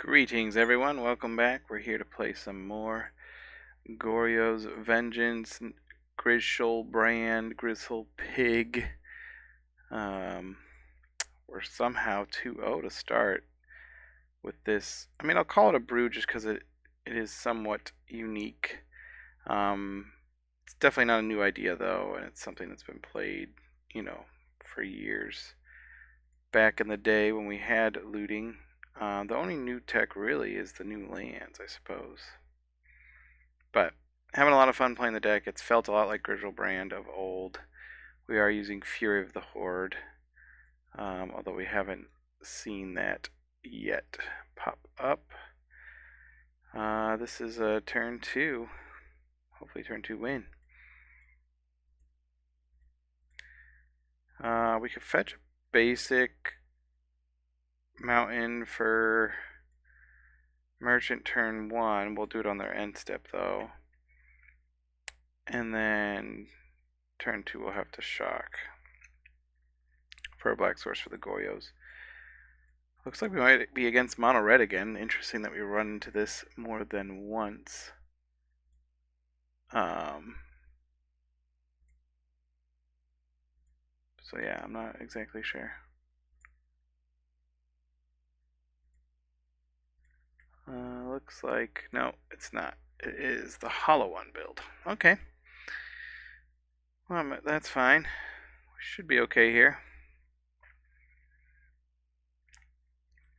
Greetings everyone, welcome back. We're here to play some more Goryo's Vengeance, Grishoalbrand, Gristle Pig. We're somehow 2-0 to start with this. I mean, I'll call it a brew just because it is somewhat unique. It's definitely not a new idea though, and it's something that's been played, for years. Back in the day when we had looting. The only new tech really is the new lands, I suppose. But having a lot of fun playing the deck. It's felt a lot like Grishoalbrand of old. We are using Fury of the Horde, although we haven't seen that yet pop up. This is a turn 2. Hopefully turn 2 win. We could fetch a basic mountain for merchant turn 1. We'll do it on their end step though. And then turn 2 we'll have to shock for a black source for the Goryos. Looks like we might be against mono red again. Interesting that we run into this more than once. So yeah, I'm not exactly sure. Looks like, no, it's not. It is the hollow one build. Okay. Well, that's fine. We should be okay here.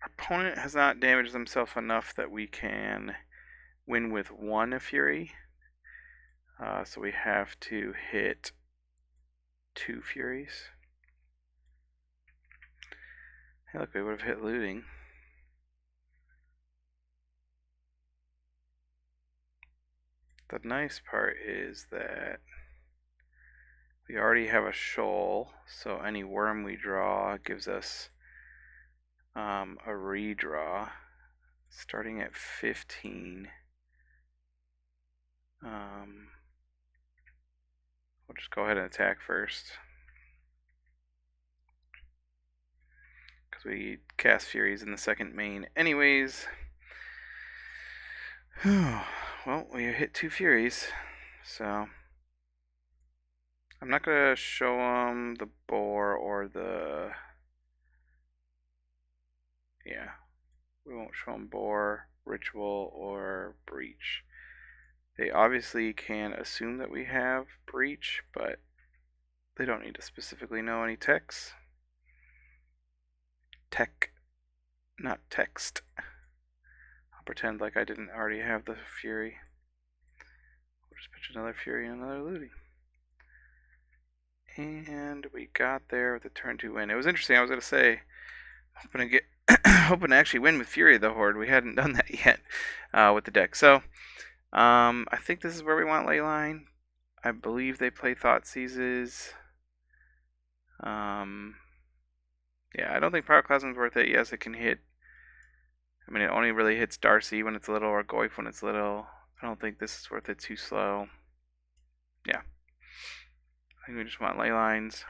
Our opponent has not damaged themselves enough that we can win with 1 Fury. So we have to hit 2 Furies. Hey, look, we would have hit looting. The nice part is that we already have a shoal, so any worm we draw gives us a redraw starting at 15. We'll just go ahead and attack first because we cast Furies in the second main anyways. Well, we hit 2 Furies, so I'm not going to show them the boar or the... Yeah, we won't show them boar, ritual, or breach. They obviously can assume that we have breach, but they don't need to specifically know any text. Not text. I'll pretend like I didn't already have the Fury. We'll just pitch another Fury and another looting. And we got there with the turn 2 win. It was interesting, I was going to say, hoping to actually win with Fury of the Horde. We hadn't done that yet with the deck. So, I think this is where we want Leyline. I believe they play Thoughtseizes. Yeah, I don't think Pyroclasm's worth it. Yes, it can hit. I mean, it only really hits Darcy when it's little or Goyf when it's little. I don't think this is worth it too slow. Yeah. I think we just want Leylines.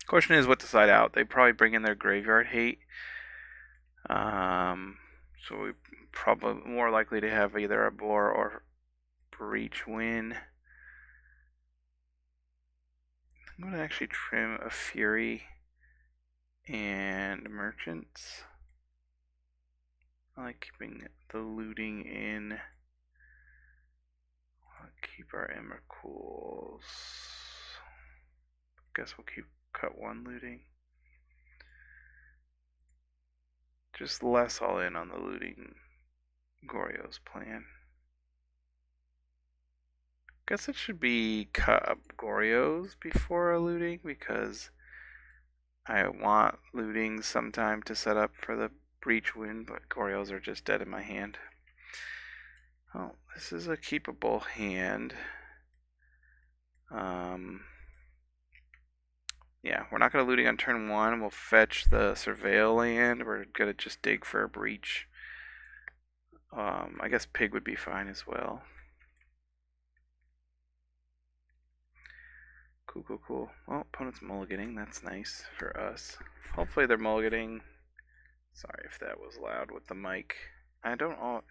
Question is what to side out. They probably bring in their graveyard hate. So we probably more likely to have either a boar or breach win. I'm going to actually trim a Fury and merchants. I like keeping the looting in. I'll keep our Emrakul's. Guess we'll keep cut 1 looting. Just less all in on the looting Goryo's plan. Guess it should be cut up Goryo's before a looting because I want looting sometime to set up for the breach win, but Goryo's are just dead in my hand. Oh, this is a keepable hand. Yeah, we're not going to looting on turn 1. We'll fetch the surveil land. We're going to just dig for a breach. I guess pig would be fine as well. Cool. Well, opponent's mulliganing. That's nice for us. Hopefully they're mulliganing Sorry if that was loud with the mic. I don't know.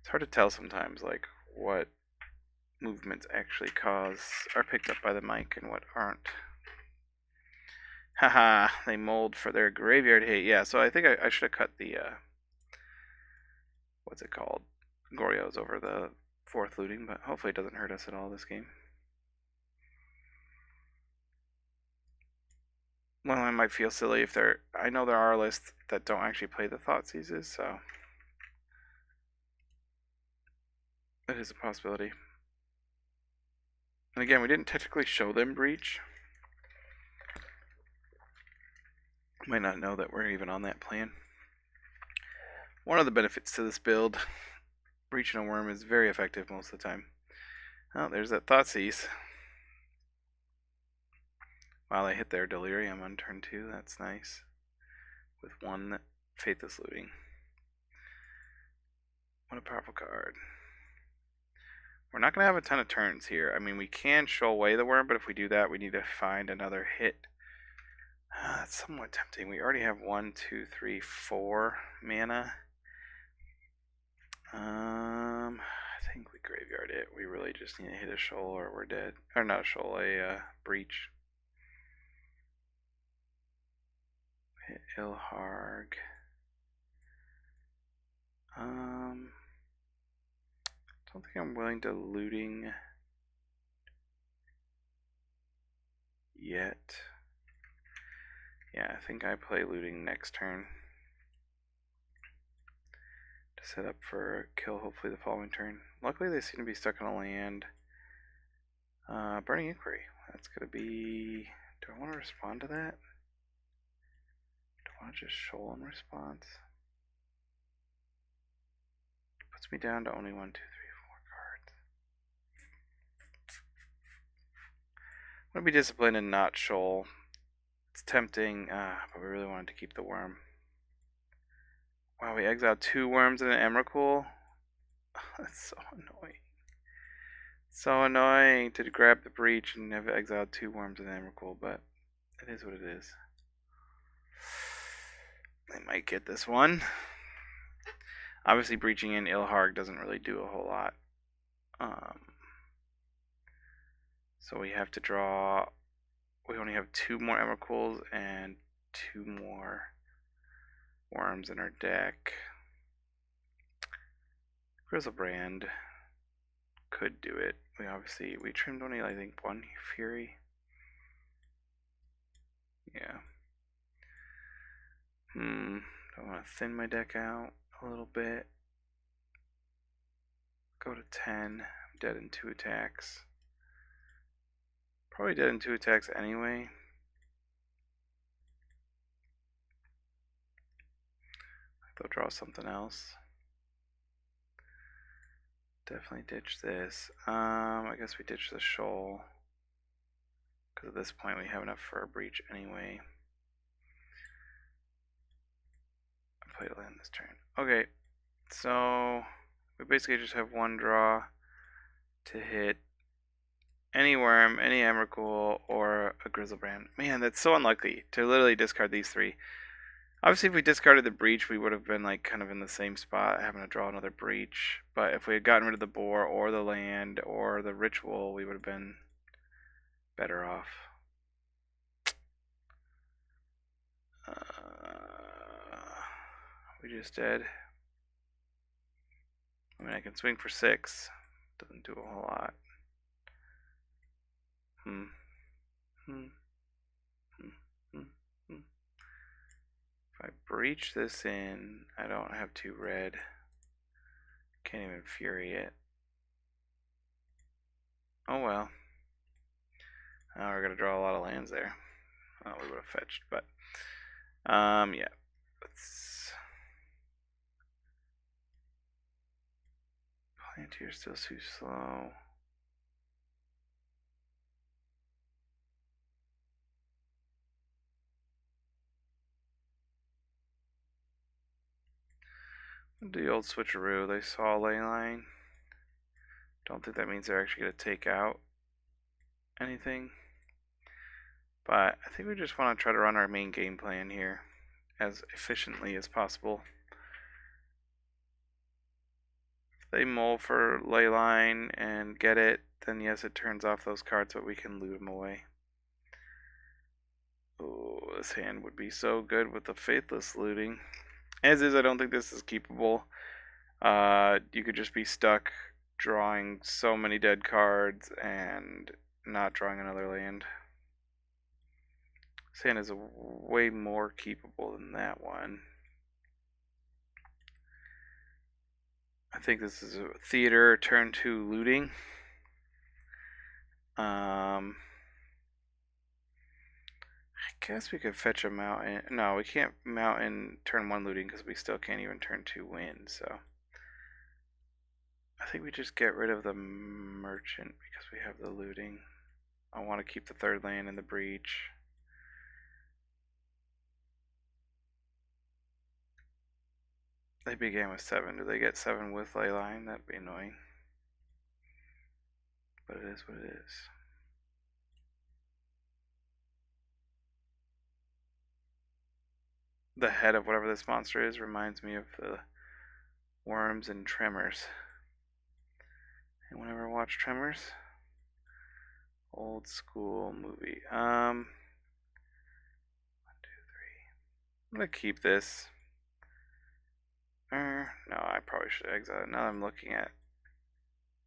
It's hard to tell sometimes, like, what movements actually are picked up by the mic and what aren't. Haha, they mold for their graveyard hate. Yeah, so I think I should have cut the, what's it called? Goryos over the 4th looting, but hopefully it doesn't hurt us at all this game. Well, I might feel silly if I know there are lists that don't actually play the Thought Seizes, so it is a possibility. And again, we didn't technically show them Breach. Might not know that we're even on that plan. One of the benefits to this build, Breach and a Worm is very effective most of the time. Oh, there's that Thoughtseize. Wow, they hit their Delirium on turn 2. That's nice. With 1 Faithless looting. What a powerful card. We're not going to have a ton of turns here. I mean, we can show away the Worm, but if we do that, we need to find another hit. That's somewhat tempting. We already have 1, 2, 3, 4 mana. I think we graveyard it. We really just need to hit a shoal or we're dead. Or not a shoal, a breach. Hit Ilharg. Don't think I'm willing to looting yet. Yeah, I think I play looting next turn to set up for a kill hopefully the following turn. Luckily they seem to be stuck on a land. Burning Inquiry. That's gonna be... Do I want to respond to that? Do I want to just shoal in response? Puts me down to only 1, 2, 3, 4 cards. I'm gonna be disciplined and not shoal. It's tempting, but we really wanted to keep the Worm. Wow, we exiled 2 Worms and an Emrakul. That's so annoying. So annoying to grab the Breach and have exiled 2 Worms and an Emrakul, but it is what it is. They might get this one. Obviously, breaching in Ilharg doesn't really do a whole lot. So we have to draw. We only have 2 more Emrakuls and 2 more Worms in our deck. Grishoalbrand could do it. We trimmed only, I think, 1 Fury. Yeah. I want to thin my deck out a little bit. Go to 10. I'm dead in 2 attacks. Probably dead in 2 attacks anyway. They'll draw something else. Definitely ditch this. I guess we ditch the shoal. Because at this point we have enough for a breach anyway. I played a land this turn. Okay, so we basically just have 1 draw to hit any Worm, any Emrakul, or a Grishoalbrand. Man, that's so unlucky to literally discard these 3. Obviously, if we discarded the breach, we would have been like kind of in the same spot, having to draw another breach. But if we had gotten rid of the boar or the land or the ritual, we would have been better off. We just dead. I mean, I can swing for 6. Doesn't do a whole lot. If I breach this in, I don't have 2 red. Can't even Fury it. Oh well. Now we're gonna draw a lot of lands there. Oh, we would have fetched, but yeah. Planteer's still too slow. The old switcheroo, they saw ley line. Don't think that means they're actually going to take out anything. But I think we just want to try to run our main game plan here as efficiently as possible. If they mull for Leyline and get it, then yes, it turns off those cards, but we can loot them away. Oh, this hand would be so good with the faithless looting. As is, I don't think this is keepable. You could just be stuck drawing so many dead cards and not drawing another land. This hand is way more keepable than that one. I think this is a theater turn 2 looting. I guess we could fetch a mountain. No, we can't mountain turn 1 looting because we still can't even turn 2 win. So I think we just get rid of the merchant because we have the looting. I want to keep the 3rd land in the breach. They began with 7. Do they get 7 with Leyline? That'd be annoying. But it is what it is. The head of whatever this monster is reminds me of the Wurms and Tremors. Anyone ever watch Tremors? Old school movie. 1, 2, 3. I'm gonna keep this. No, I probably should exile it. Now that I'm looking at,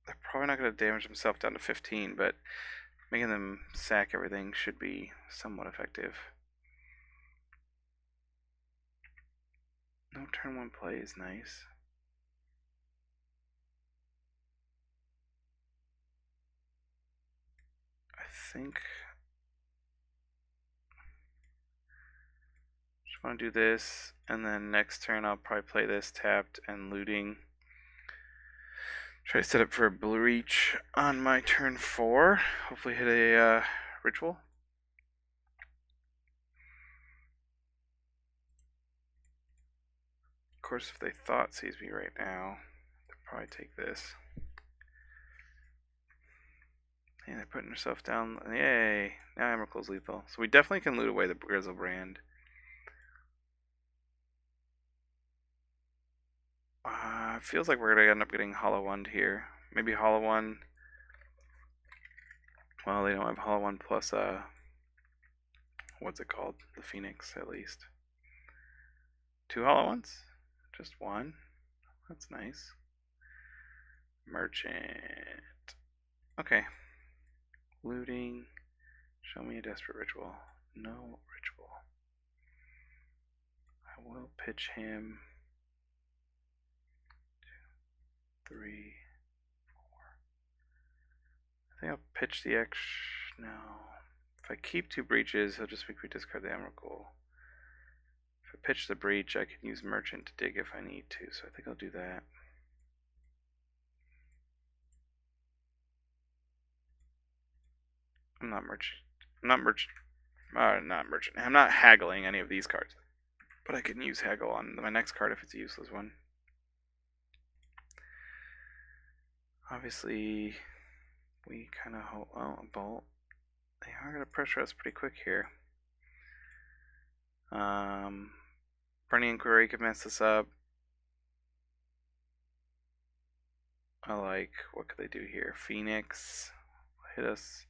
they're probably not gonna damage themselves down to 15, but making them sack everything should be somewhat effective. No turn 1 play is nice. I think just want to do this, and then next turn I'll probably play this tapped and looting. Try to set up for a breach on my turn 4. Hopefully hit a ritual. Of course, if they thought sees me right now, they'll probably take this. And they're putting herself down. Yay! Now Emerald's lethal. So we definitely can loot away the Grishoalbrand. Feels like we're going to end up getting Hollow One here. Maybe Hollow One. Well, they don't have Hollow One plus, what's it called? The Phoenix, at least. 2 Hollow Ones? Just 1? That's nice. Merchant. Okay. Looting. Show me a desperate ritual. No ritual. I will pitch him 2, 3, 4. I think I'll pitch the X. No. If I keep 2 breaches, he'll just make me discard the Emerald. If I pitch the breach, I can use Merchant to dig if I need to, so I think I'll do that. I'm not haggling any of these cards. But I can use haggle on my next card if it's a useless one. Obviously, we kind of hope. Oh, a bolt. They are going to pressure us pretty quick here. Burning Inquiry could mess this up. I like, what could they do here? Phoenix hit us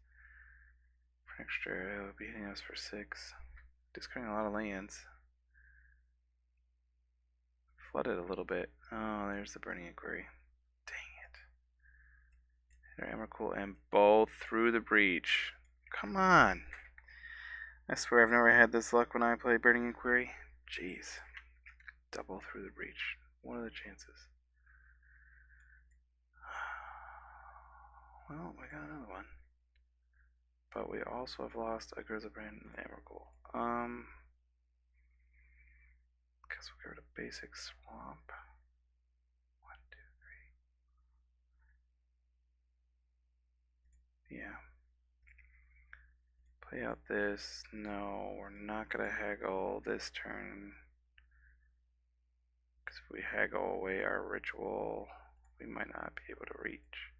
for extra. It'll be hitting us for 6. Discarding a lot of lands. Flooded a little bit. Oh, there's the Burning Inquiry. Dang it. Hit our Emrakul and both through the breach. Come on. I swear I've never had this luck when I play Burning Inquiry. Jeez. Double through the breach. What are the chances? Well, we got another one. But we also have lost a Grishoalbrand and Emrakul. Guess we'll go to basic swamp. 1, 2, 3. Yeah. Play out this. No, we're not gonna haggle this turn. Because if we haggle away our ritual, we might not be able to reach.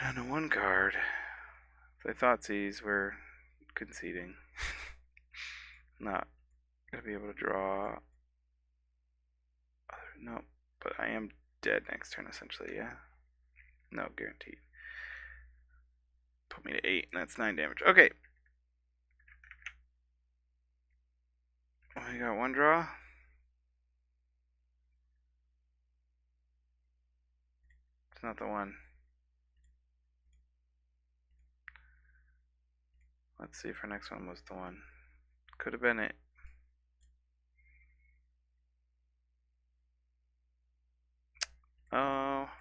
And 1 card. If they thought these were conceding. Not Gotta be able to draw. No, but I am dead next turn essentially, yeah? No, guaranteed. Put me to 8, and that's 9 damage. Okay. We got 1 draw. It's not the one. Let's see if our next one was the one. Could have been it. Oh. I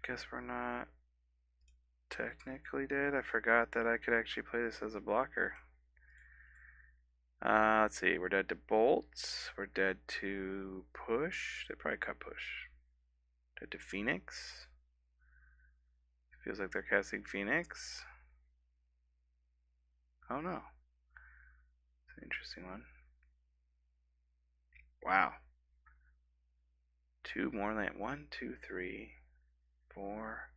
guess we're not technically dead. I forgot that I could actually play this as a blocker. Let's see. We're dead to bolts. We're dead to push. They probably cut push. Dead to Phoenix. Feels like they're casting Phoenix. Oh no. It's an interesting one. Wow. 2 more land. 1, 2, 3, 4,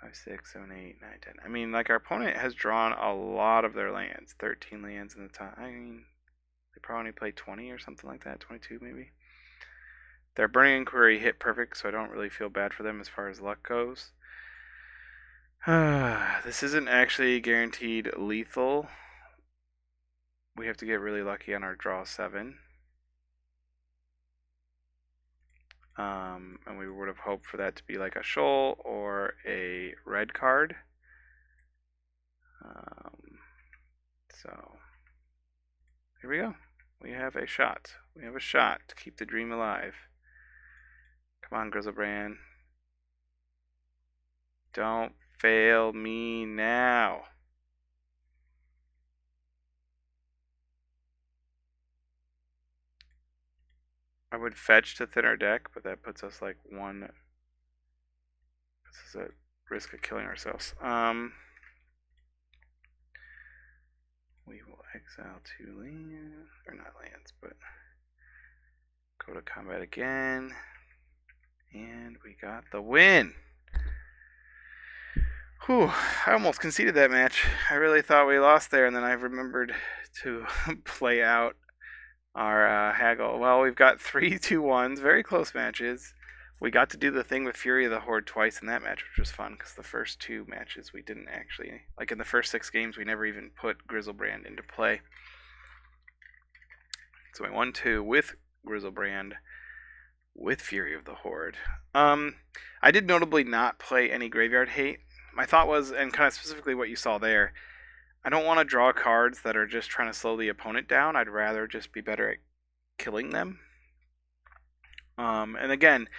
5, 6, 7, 8, 9, 10. I mean, like, our opponent has drawn a lot of their lands. 13 lands in the time. I mean, they probably only play 20 or something like that. 22 maybe. Their Burning Inquiry hit perfect, so I don't really feel bad for them as far as luck goes. This isn't actually guaranteed lethal. We have to get really lucky on our draw 7. And we would have hoped for that to be like a shoal or a red card. So here we go. We have a shot. We have a shot to keep the dream alive. Come on, Grishoalbrand. Don't fail me now. I would fetch to thin our deck, but that puts us like one. This is at risk of killing ourselves. We will exile 2 lands, or not lands, but go to combat again. And we got the win. Whew, I almost conceded that match. I really thought we lost there, and then I remembered to play out our haggle. Well, we've got 3 2-1s, very close matches. We got to do the thing with Fury of the Horde twice in that match, which was fun, because the first 2 matches we didn't actually, like in the first 6 games, we never even put Grishoalbrand into play. So we won 2 with Grishoalbrand, with Fury of the Horde. I did notably not play any Graveyard Hate. My thought was, and kind of specifically what you saw there, I don't want to draw cards that are just trying to slow the opponent down. I'd rather just be better at killing them. And again,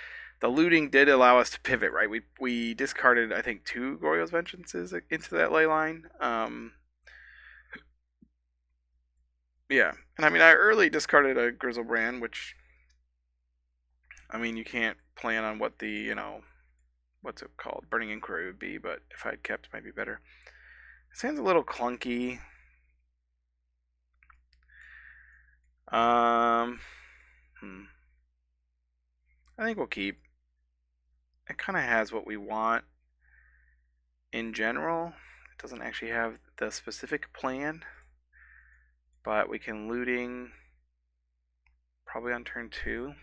the looting did allow us to pivot, right? We discarded, I think, 2 Goryo's Vengeances into that ley line. Yeah, and I mean, I early discarded a Grishoalbrand, which, I mean, you can't plan on what the, what's it called? Burning Inquiry would be, but if I'd kept, it might be better. This hand's a little clunky. I think we'll keep. It kind of has what we want in general. It doesn't actually have the specific plan, but we can looting probably on turn 2.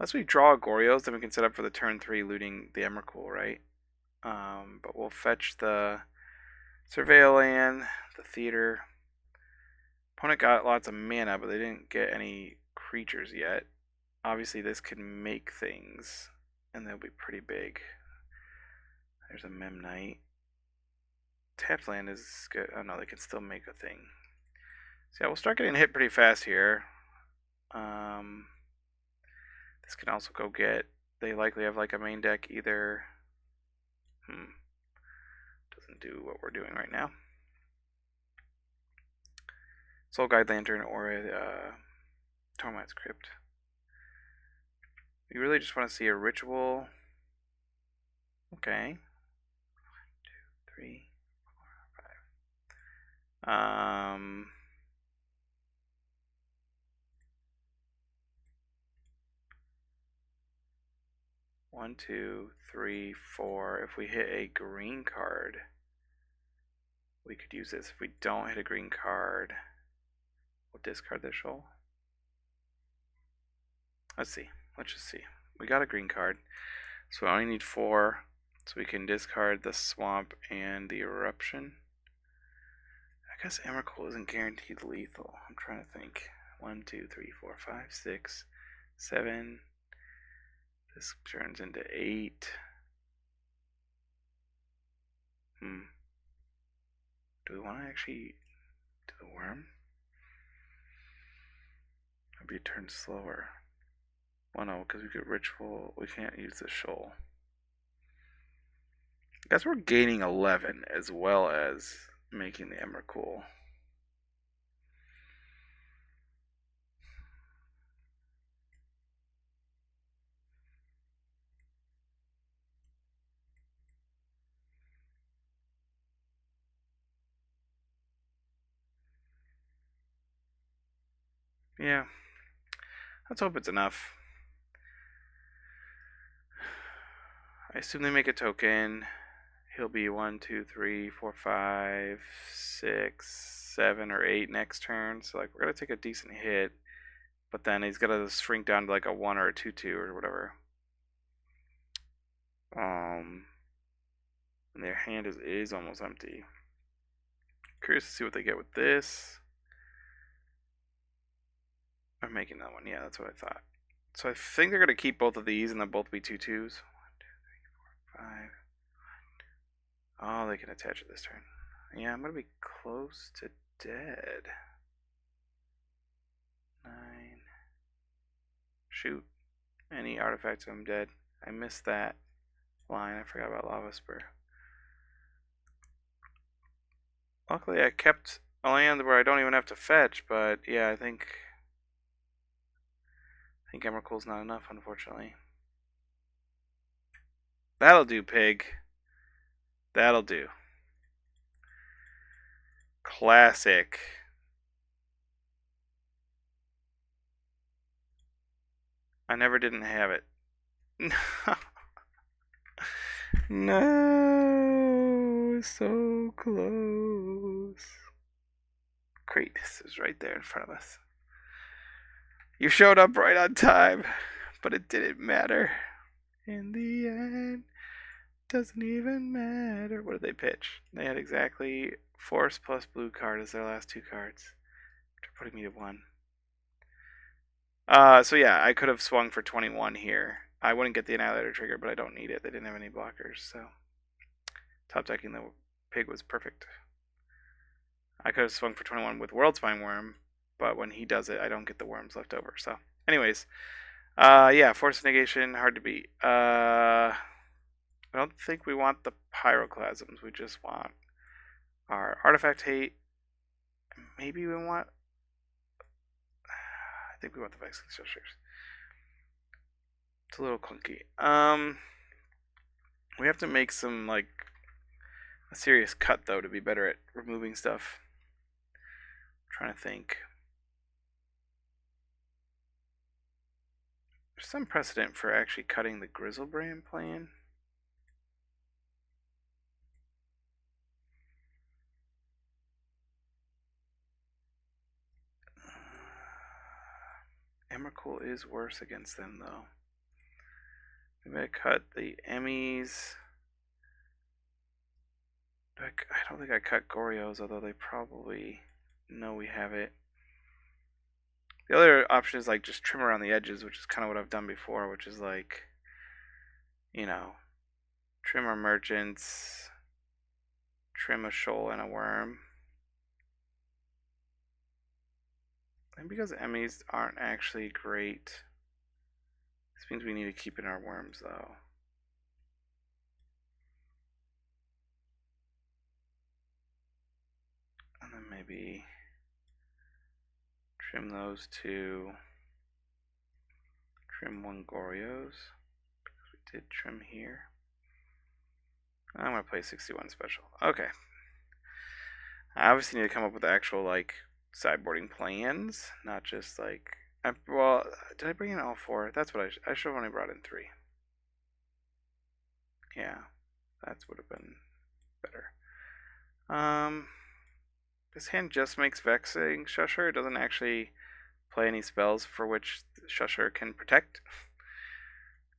Unless we draw Goryos, then we can set up for the turn 3 looting the Emrakul, right? But we'll fetch the Surveil land, the Theater. Opponent got lots of mana, but they didn't get any creatures yet. Obviously, this can make things, and they'll be pretty big. There's a Mem Knight. Tapped land is good. Oh no, they can still make a thing. So yeah, we'll start getting hit pretty fast here. This can also go get. They likely have like a main deck either. Doesn't do what we're doing right now. Soul Guide Lantern or a Tormod's Crypt. We really just want to see a ritual. Okay. 1, 2, 3, 4, 5. 1, 2, 3, 4. If we hit a green card, we could use this. If we don't hit a green card, we'll discard this shoal. Let's see. Let's just see. We got a green card, so we only need 4, so we can discard the swamp and the eruption. I guess Emrakul isn't guaranteed lethal. I'm trying to think. 1, 2, 3, 4, 5, 6, 7. This turns into 8. Do we want to actually do the worm? Maybe it turns slower. Well, no, because we could ritual. We can't use the shoal. I guess we're gaining 11 as well as making the Emrakul. Yeah. Let's hope it's enough. I assume they make a token. He'll be 1, 2, 3, 4, 5, 6, 7, or 8 next turn. So like we're gonna take a decent hit, but then he's gonna shrink down to like a 1 or a 2/2 or whatever. And their hand is almost empty. Curious to see what they get with this. I'm making that one. Yeah, that's what I thought. So I think they're gonna keep both of these, and they'll both be 2/2s. 1, 2, 3, 4, 5. Oh, they can attach it this turn. Yeah, I'm gonna be close to dead. 9. Shoot. Any artifacts, I'm dead. I missed that line. I forgot about Lava Spur. Luckily, I kept a land where I don't even have to fetch, but yeah, I think Emrakul's not enough, unfortunately. That'll do, pig. That'll do. Classic. I never didn't have it. No, so close. Kratos is right there in front of us. You showed up right on time, but it didn't matter. In the end, doesn't even matter. What did they pitch? They had exactly force plus blue card as their last 2 cards, which are putting me to 1. So yeah, I could have swung for 21 here. I wouldn't get the Annihilator trigger, but I don't need it. They didn't have any blockers, so top decking the pig was perfect. I could have swung for 21 with Worldspine Worm, but when he does it, I don't get the worms left over. So, anyways, yeah, Force Negation, hard to beat. I don't think we want the Pyroclasms. We just want our Artifact Hate. Maybe we want... I think we want the Vexing Structures. It's a little clunky. We have to make some, like, a serious cut, though, to be better at removing stuff. I'm trying to think. There's some precedent for actually cutting the Grishoalbrand plan. Emrakul is worse against them, though. Maybe I cut the Emmys. I don't think I cut Goryos, although they probably know we have it. The other option is like just trim around the edges, which is kind of what I've done before, which is like, you know, trim our merchants, trim a shoal and a worm. And because Emmys aren't actually great, this means we need to keep in our worms, though. And then maybe trim those 2. Trim 1 Goryos, because we did trim here. I'm going to play 61 special. Okay. I obviously need to come up with actual, like, sideboarding plans, not just, like... well, did I bring in all 4? That's what I should have only brought in 3. Yeah, that would have been better. This hand just makes Vexing Shusher. It doesn't actually play any spells for which the Shusher can protect.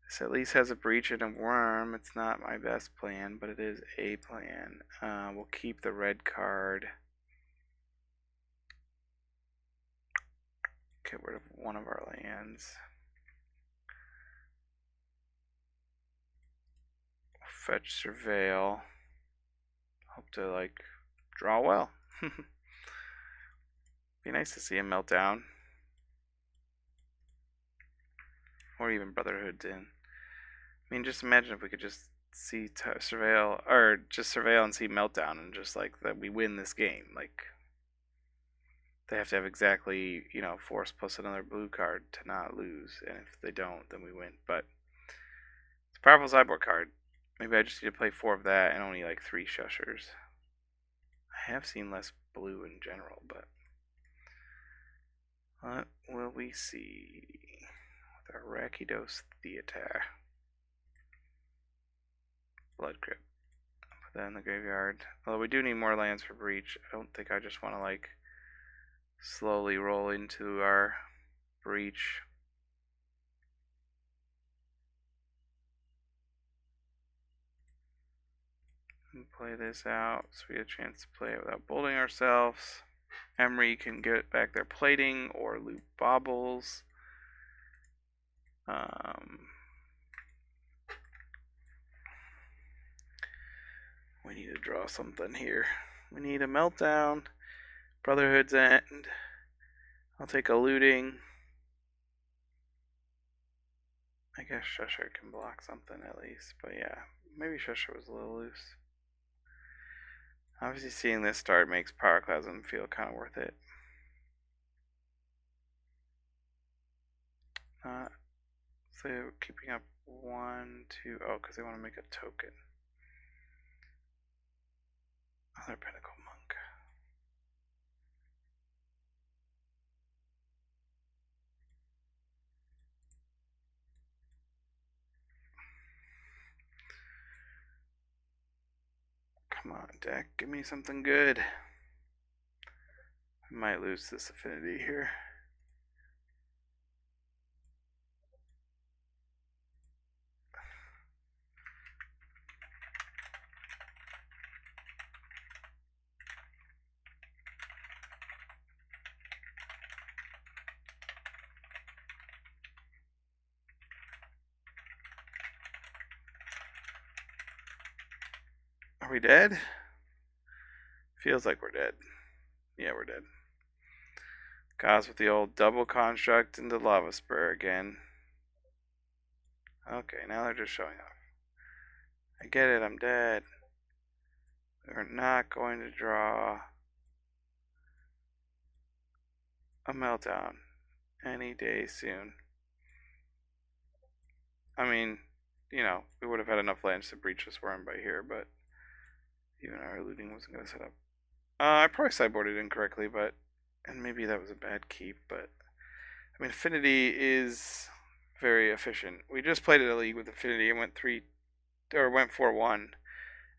This at least has a Breach and a Worm. It's not my best plan, but it is a plan. We'll keep the red card. Get rid of one of our lands. Fetch Surveil. Hope to, like, draw well. Be nice to see a Meltdown. Or even Brotherhood's in. I mean, just imagine if we could just see Surveil, or just Surveil and see Meltdown, and just, like, that we win this game. Like, they have to have exactly, you know, force plus another blue card to not lose. And if they don't, then we win. But it's a powerful sideboard card. Maybe I just need to play 4 of that and only like 3 Shushers. I have seen less blue in general, but what will we see with our rakdos Theater? Blood Crypt. Put that in the graveyard. Although we do need more lands for Breach. I don't think I just want to, like, slowly roll into our Breach. And play this out so we get a chance to play it without bolting ourselves. Emery can get back their plating or loop baubles. We need to draw something here. We need a Meltdown. Brotherhood's End. I'll take a Looting. I guess Shusher can block something at least. But yeah, maybe Shusher was a little loose. Obviously seeing this start makes Pyroclasm feel kind of worth it. So keeping up 1, 2, oh, because they want to make a token. Another Pinnacle Monk. Come on, deck, give me something good. I might lose this Affinity here. Are we dead? Feels like we're dead. Yeah, we're dead. Guys with the old double construct into Lava Spur again. Okay, now they're just showing off. I get it, I'm dead. We're not going to draw a Meltdown any day soon. I mean, you know, we would have had enough lands to breach this worm by here, but even our looting wasn't going to set up. I probably sideboarded incorrectly, but, and maybe that was a bad keep, but, I mean, Affinity is very efficient. We just played at a league with Affinity and went 4-1,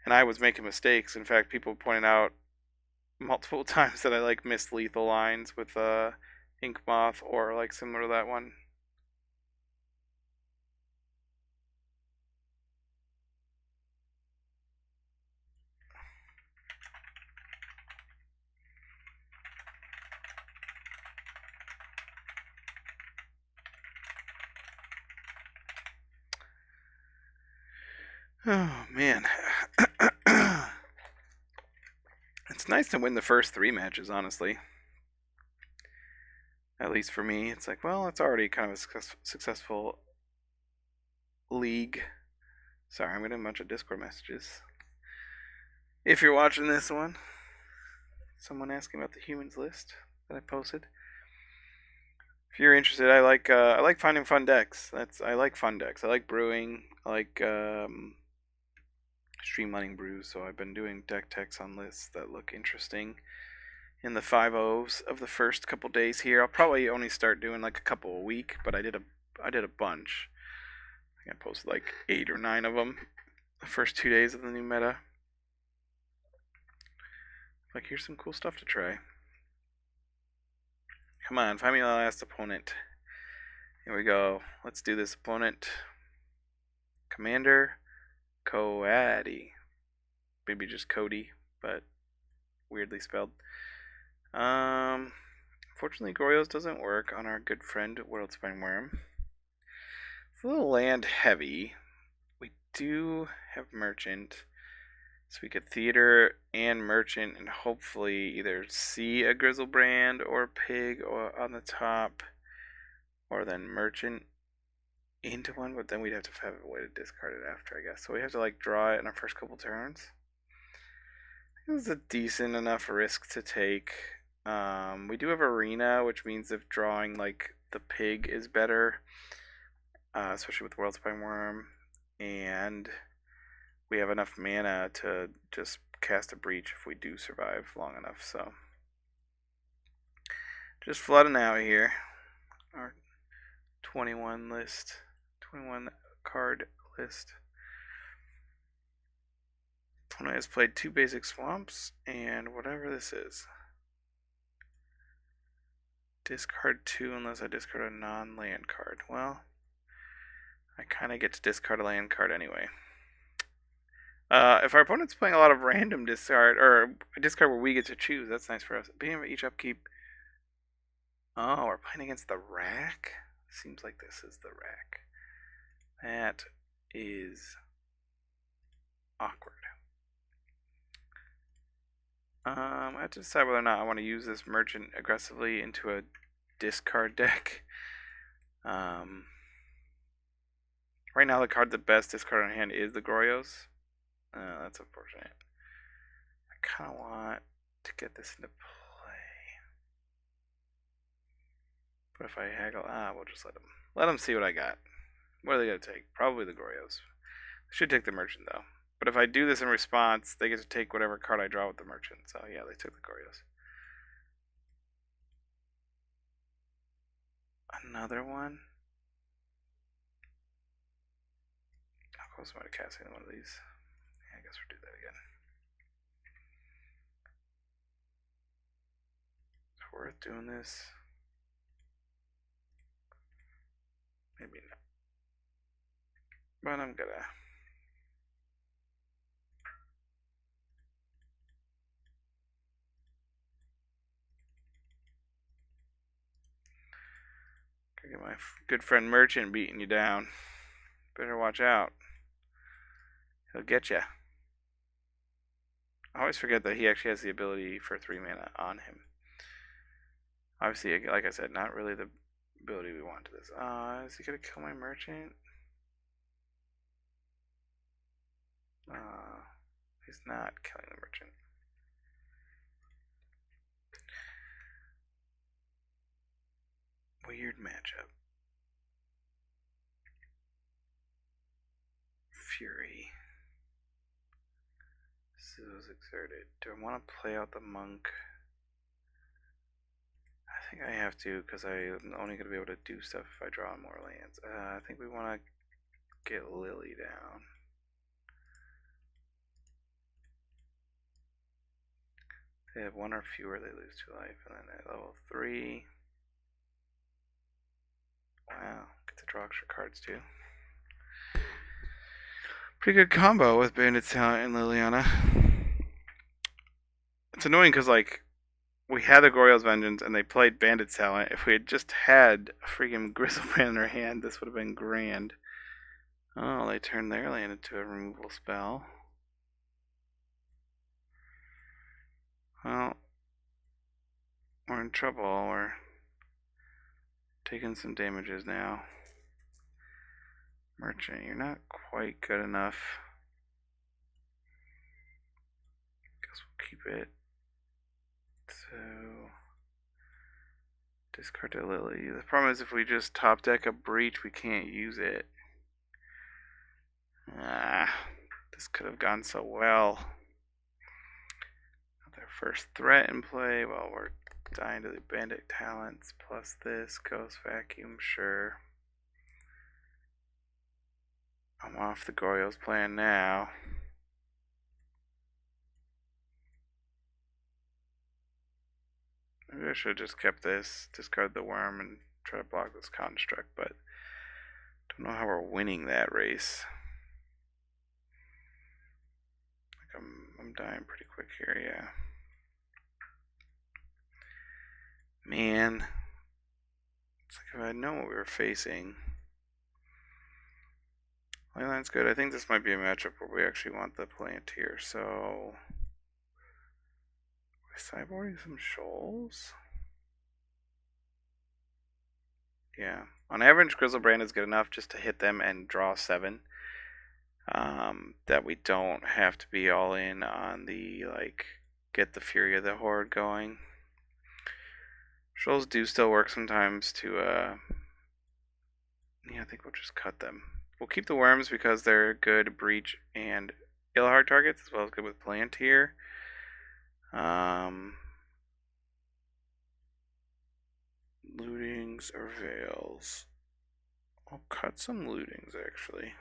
and I was making mistakes. In fact, people pointed out multiple times that I, like, missed lethal lines with Ink Moth or, like, similar to that one. Oh, man. It's nice to win the first 3 matches, honestly. At least for me. It's like, well, it's already kind of a successful league. Sorry, I'm getting a bunch of Discord messages. If you're watching this one, someone asking about the humans list that I posted. If you're interested, I like finding fun decks. I like fun decks. I like brewing. I like streamlining brews. So I've been doing deck techs on lists that look interesting in the 5-0s of the first couple days here. I'll probably only start doing like a couple a week, but I did a bunch. I think I posted like 8 or 9 of them the first 2 days of the new meta. Like, here's some cool stuff to try. Come on, find me the last opponent. Here we go. Let's do this opponent. Commander Coady. Maybe just Cody, but weirdly spelled. Fortunately, Goryos doesn't work on our good friend Worldspine Worm. It's a little land heavy. We do have Merchant, so we could Theater and Merchant and hopefully either see a Grishoalbrand or Pig on the top, or then Merchant into one, but then we'd have to have a way to discard it after, I guess. So we have to like draw it in our first couple turns. This is a decent enough risk to take. We do have Arena, which means if drawing like the Pig is better, especially with Worldspine Worm, and we have enough mana to just cast a Breach if we do survive long enough. So just flooding out here. Our 21 card list. Opponent has played 2 basic swamps and whatever this is. Discard 2 unless I discard a non-land card. Well, I kind of get to discard a land card anyway. If our opponent's playing a lot of random discard, or a discard where we get to choose, that's nice for us. Beginning of each upkeep. Oh, we're playing against the rack? Seems like this is the rack. That is awkward. I have to decide whether or not I want to use this Merchant aggressively into a discard deck. Right now, the card the best discard on hand is the Goryos. That's unfortunate. I kind of want to get this into play. But if I haggle, we'll just let them see what I got. What are they going to take? Probably the Goryos. They should take the Merchant, though. But if I do this in response, they get to take whatever card I draw with the Merchant. So yeah, they took the Goryos. Another one. How close am I to casting one of these? Yeah, I guess we'll do that again. It's worth doing this. Maybe not. But I'm gonna. Gonna get my good friend Merchant beating you down. Better watch out. He'll get you. I always forget that he actually has the ability for 3 mana on him. Obviously, like I said, not really the ability we want to this. Is he gonna kill my Merchant? He's not killing the Merchant. Weird matchup. Fury. Scissors exerted. Do I want to play out the Monk? I think I have to because I'm only going to be able to do stuff if I draw more lands. I think we want to get Lily down. They have 1 or fewer, they lose 2 life. And then at level 3. Wow, get to draw extra cards too. Pretty good combo with Bandit's Talent and Liliana. It's annoying because, like, we had the Goryo's Vengeance and they played Bandit's Talent. If we had just had a freaking Grishoalbrand in our hand, this would have been grand. Oh, they turned their land into a removal spell. Well, we're in trouble. We're taking some damages now. Merchant, you're not quite good enough. Guess we'll keep it. So, discard to Lily. The problem is if we just top deck a Breach, we can't use it. This could have gone so well. Their first threat in play. Well, we're dying to the Bandit Talents plus this Ghost Vacuum, sure. I'm off the Goryo's plan now. Maybe I should have just kept this, discard the worm, and try to block this construct, but don't know how we're winning that race. Like I'm dying pretty quick here, yeah. Man. It's like if I know what we were facing. Leyline's good. I think this might be a matchup where we actually want the plant here, so we're sideboarding some shoals. Yeah. On average, Grishoalbrand is good enough just to hit them and draw 7. That we don't have to be all in on the, like, get the Fury of the Horde going. Shoals do still work sometimes to, yeah, I think we'll just cut them. We'll keep the Wurms because they're good breach and Ilhard targets, as well as good with plant here. Lootings or veils. I'll cut some lootings actually.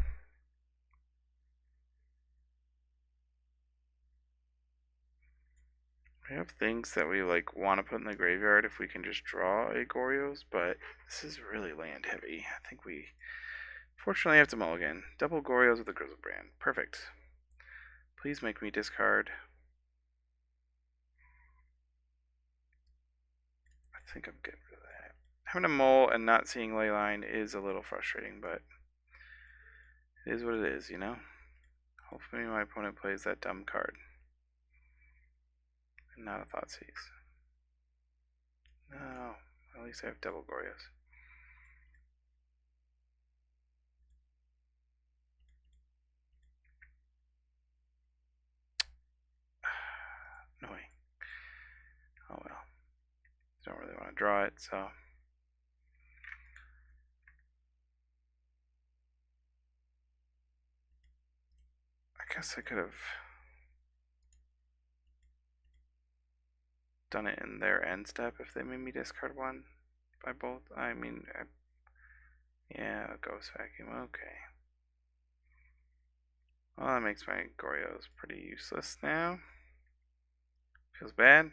We have things that we like want to put in the graveyard if we can just draw a Goryos, but this is really land heavy. I think we fortunately have to mulligan. Double Goryos with the Grishoalbrand. Perfect. Please make me discard. I think I'm getting rid of that. Having a mole and not seeing Leyline is a little frustrating, but it is what it is, you know? Hopefully my opponent plays that dumb card. And not a Thoughtseize. No, at least I have double Goryos. Annoying. Oh well. Don't really want to draw it, so. I guess I could have done it in their end step if they made me discard one by both. I mean, yeah, Ghost Vacuum, okay. Well, that makes my Goryos pretty useless now. Feels bad.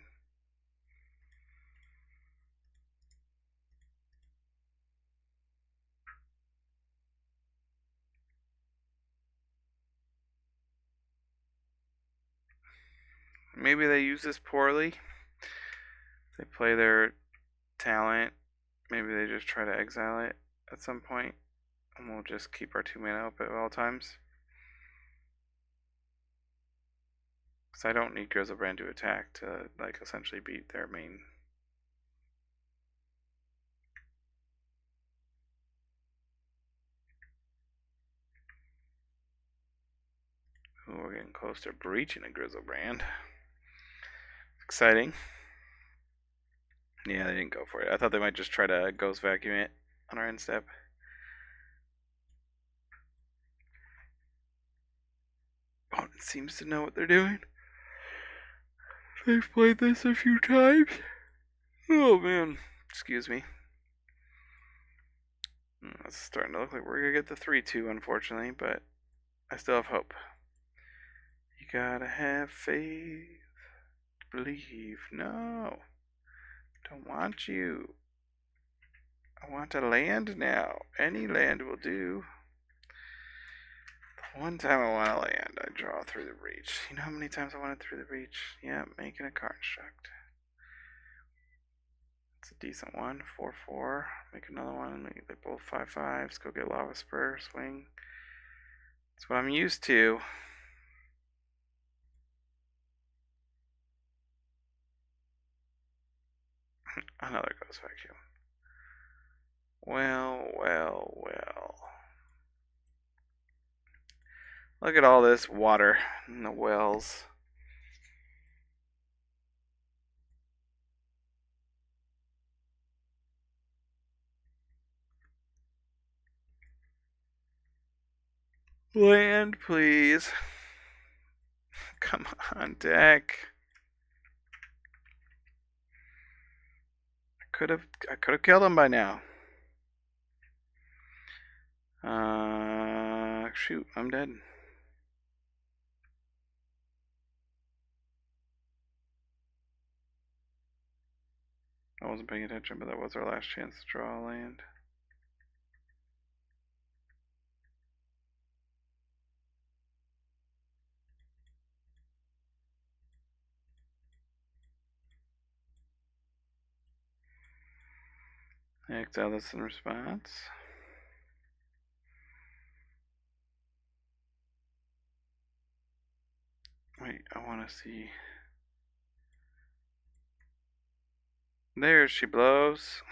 Maybe they use this poorly. They play their talent. Maybe they just try to exile it at some point, and we'll just keep our 2 mana up at all times. Because I don't need Grishoalbrand to attack to, like, essentially beat their main. Ooh, we're getting close to breaching a Grishoalbrand. Exciting. Yeah, they didn't go for it. I thought they might just try to Ghost Vacuum it on our end step. Opponent seems to know what they're doing. They've played this a few times. Oh man, excuse me. It's starting to look like we're gonna get the 3-2, unfortunately, but I still have hope. You gotta have faith to believe. No, don't want you. I want a land now. Any land will do. One time I want a land, I draw through the breach. You know how many times I wanted through the breach? Yeah, making a construct. It's a decent one. 4/4. Make another one. Make they're both 5/5s. Go get lava spur. Swing. That's what I'm used to. Another Ghost Vacuum. Well, well, well. Look at all this water in the wells. Land, please. Come on, deck. I could have killed him by now. Shoot, I'm dead. I wasn't paying attention, but that was our last chance to draw a land. Exile this in response. Wait, I want to see. There she blows.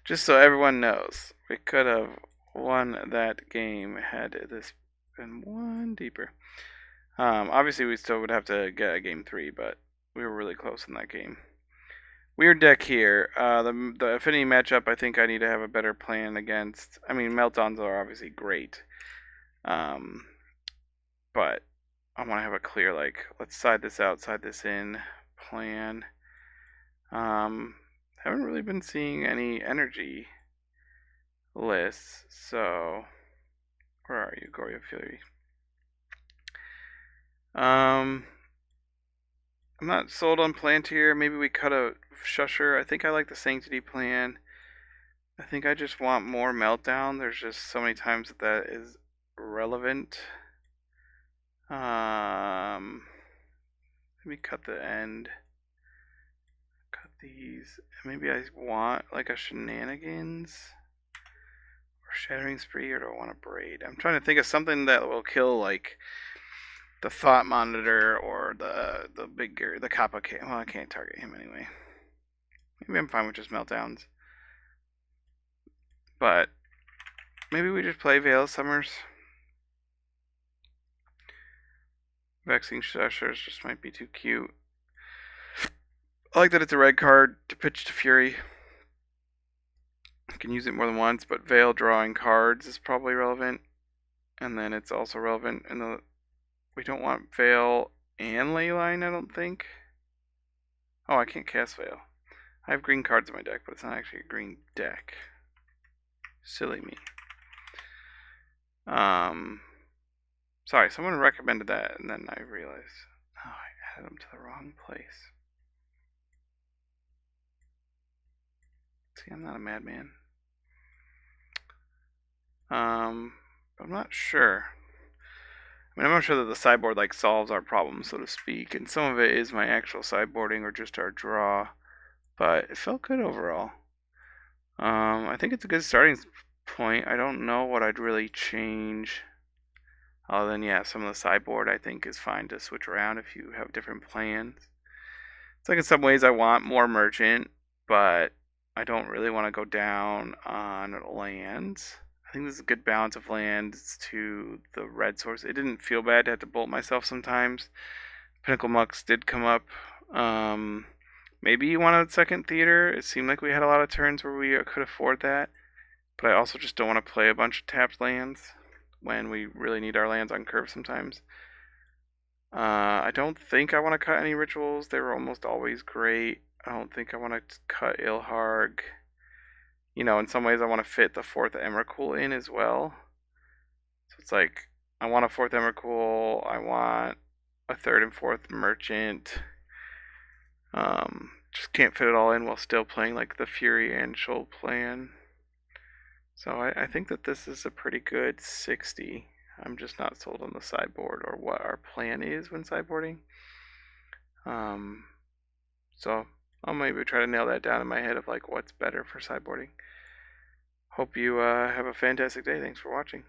Just so everyone knows, we could have won that game had this been one deeper. Obviously, we still would have to get a game 3, but we were really close in that game. Weird deck here. The Affinity matchup, I think I need to have a better plan against. I mean, Meltdowns are obviously great. But I want to have a clear, like, let's side this out, side this in plan. Haven't really been seeing any energy lists, so where are you, Goryo Fury? I'm not sold on plant here. Maybe we cut a Shusher. I think I like the Sanctity plan. I think I just want more Meltdown. There's just so many times that is relevant. Maybe cut the end. Cut these. Maybe I want like a Shenanigans or Shattering Spree, or do I want a Braid? I'm trying to think of something that will kill like the Thought Monitor or the big the Kappa. Well, I can't target him anyway. Maybe I'm fine with just Meltdowns. But maybe we just play Veil of Summers. Vexing Shushers just might be too cute. I like that it's a red card to pitch to Fury. You can use it more than once, but Veil drawing cards is probably relevant. And then it's also relevant in the... We don't want Veil and Leyline, I don't think. Oh, I can't cast Veil. I have green cards in my deck, but it's not actually a green deck. Silly me. Sorry, someone recommended that, and then I realized, oh, I added them to the wrong place. See, I'm not a madman. I'm not sure. I mean, I'm not sure that the sideboard like solves our problem, so to speak, and some of it is my actual sideboarding or just our draw, but it felt good overall. I think it's a good starting point. I don't know what I'd really change. Other than, yeah, some of the sideboard I think is fine to switch around if you have different plans. It's like in some ways I want more merchant, but I don't really want to go down on lands. I think this is a good balance of lands to the red source. It didn't feel bad to have to bolt myself sometimes. Pinnacle Mux did come up. Maybe you want a second theater. It seemed like we had a lot of turns where we could afford that. But I also just don't want to play a bunch of tapped lands when we really need our lands on curve sometimes. I don't think I want to cut any rituals. They were almost always great. I don't think I want to cut Ilharg. You know, in some ways I want to fit the 4th Emrakul in as well. So it's like, I want a 4th Emrakul. I want a 3rd and 4th Merchant. Just can't fit it all in while still playing like the Fury and Shoal plan. So I think that this is a pretty good 60. I'm just not sold on the sideboard or what our plan is when sideboarding. So I'll maybe try to nail that down in my head of like what's better for sideboarding. Hope you have a fantastic day. Thanks for watching.